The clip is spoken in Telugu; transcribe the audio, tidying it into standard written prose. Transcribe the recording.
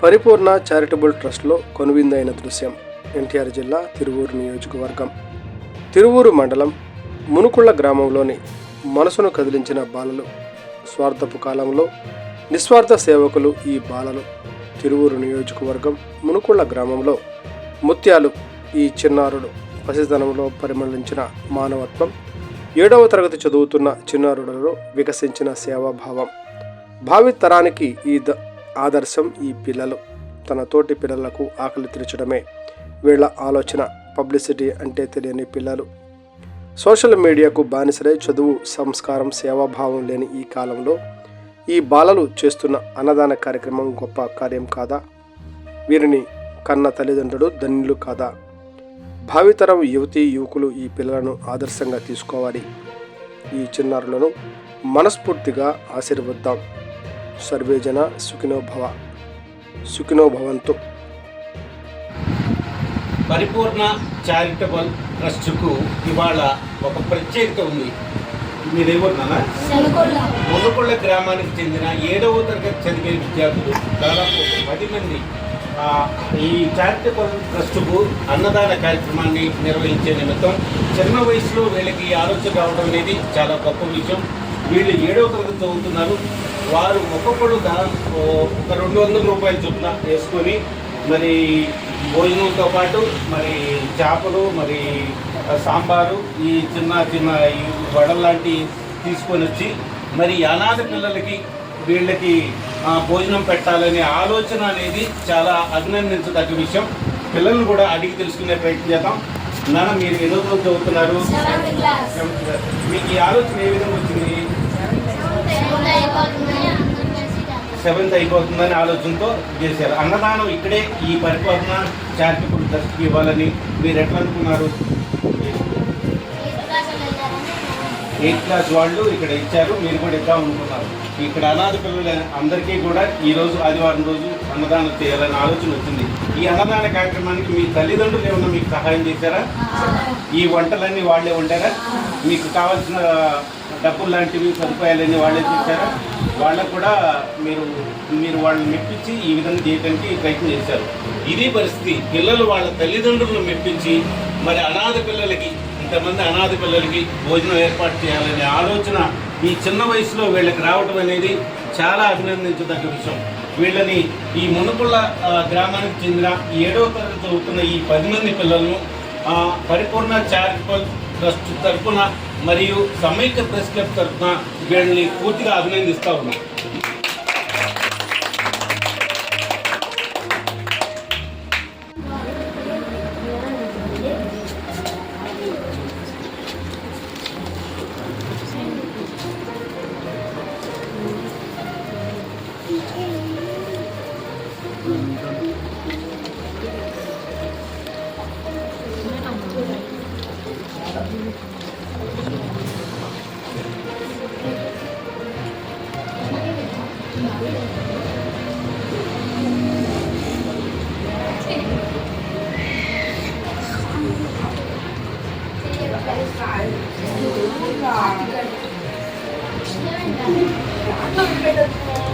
పరిపూర్ణ చారిటబుల్ ట్రస్ట్లో కొనువిందైన దృశ్యం. ఎన్టీఆర్ జిల్లా తిరువూరు నియోజకవర్గం తిరువూరు మండలం మునుకుళ్ళ గ్రామంలోని మనసును కదిలించిన బాలలు. స్వార్థపు కాలంలో నిస్వార్థ సేవకులు ఈ బాలలు. తిరువూరు నియోజకవర్గం మునుకుళ్ళ గ్రామంలో ముత్యాలు ఈ చిన్నారుడు పసితనంలో పరిమళించిన మానవత్వం, 7వ తరగతి చదువుతున్న చిన్నారులలో వికసించిన సేవాభావం, భావి తరానికి ఈ ఆదర్శం. ఈ పిల్లలు తన తోటి పిల్లలకు ఆకలి తీర్చడమే వీళ్ళ ఆలోచన. పబ్లిసిటీ అంటే తెలియని పిల్లలు సోషల్ మీడియాకు బానిసలై చదువు, సంస్కారం, సేవాభావం లేని ఈ కాలంలో ఈ బాలలు చేస్తున్న అన్నదాన కార్యక్రమం గొప్ప కార్యం కాదా? వీరిని కన్న తల్లిదండ్రులు ధన్యులు కాదా? భావితరం యువతీ యువకులు ఈ పిల్లలను ఆదర్శంగా తీసుకోవాలి. ఈ చిన్నారులను మనస్ఫూర్తిగా ఆశీర్వద్దాం. సర్వేజన సుఖినో భవంతు. పరిపూర్ణ చారిటబుల్ ట్రస్ట్కు ఇవాళ ఒక ప్రత్యేకత ఉంది. మీరేమన్నా మునుకొండ గ్రామానికి చెందిన 7వ తరగతి చదివే విద్యార్థులు దాదాపు 10 మంది ఈ చారిటబుల్ ట్రస్టుకు అన్నదాన కార్యక్రమాన్ని నిర్వహించే నిమిత్తం చిన్న వయసులో వీళ్ళకి ఆలోచన రావడం అనేది చాలా గొప్ప విషయం. వీళ్ళు 7వ తరగతి చదువుతున్నారు. వారు ఒక్కొక్కరు ఒక 200 రూపాయల చొప్పున వేసుకొని మరి భోజనంతో పాటు మరి చేపలు, మరి సాంబారు, ఈ చిన్న ఈ వడలు లాంటివి తీసుకొని వచ్చి మరి అనాథ పిల్లలకి వీళ్ళకి భోజనం పెట్టాలనే ఆలోచన అనేది చాలా అభినందించదగ్గ విషయం. పిల్లలను కూడా అడిగి తెలుసుకునే ప్రయత్నం చేద్దాం. నాన్న, మీరు ఎన్నో రోజులు చదువుతున్నారు? మీకు ఈ ఆలోచన ఏ విధంగా వచ్చింది? 7th అయిపోతుందని ఆలోచనతో చేశారు. అన్నదానం ఇక్కడే ఈ పరిపూర్ణ చారిటబుల్ ట్రస్ట్కి ఇవ్వాలని మీరు ఎట్లా అనుకున్నారు? 8th క్లాస్ వాళ్ళు ఇక్కడ ఇచ్చారు, మీరు కూడా ఇద్దాం అనుకున్నారు. ఇక్కడ అనాథ పిల్లలు అందరికీ కూడా ఈరోజు ఆదివారం రోజు అన్నదానం చేయాలనే ఆలోచన వచ్చింది. ఈ అన్నదాన కార్యక్రమానికి మీ తల్లిదండ్రులు ఏమన్నా మీకు సహాయం చేశారా? ఈ వంటలన్నీ వాళ్ళే వండారా? మీకు కావాల్సిన డబ్బులు లాంటివి సదుపాయాలన్నీ వాళ్ళే చేశారా? వాళ్ళకు కూడా మీరు వాళ్ళని మెప్పించి ఈ విధంగా చేయడానికి ప్రయత్నం చేశారు. ఇది పరిస్థితి. పిల్లలు వాళ్ళ తల్లిదండ్రులను మెప్పించి మరి అనాథ పిల్లలకి, ఇంతమంది అనాథ పిల్లలకి భోజనం ఏర్పాటు చేయాలనే ఆలోచన ఈ చిన్న వయసులో వీళ్ళకి రావడం అనేది చాలా అభినందించదగ్గ విషయం. వీళ్ళని ఈ మునుకుళ్ళ గ్రామానికి చెందిన 7వ తరగతి చదువుతున్న ఈ 10 మంది పిల్లలను పరిపూర్ణ చారిటబుల్ ట్రస్ట్ తరఫున మరియు సమైక్య ప్రెస్ క్లబ్ తరఫున వీళ్ళని పూర్తిగా అభినందిస్తూ ఉన్నాం. Gracias.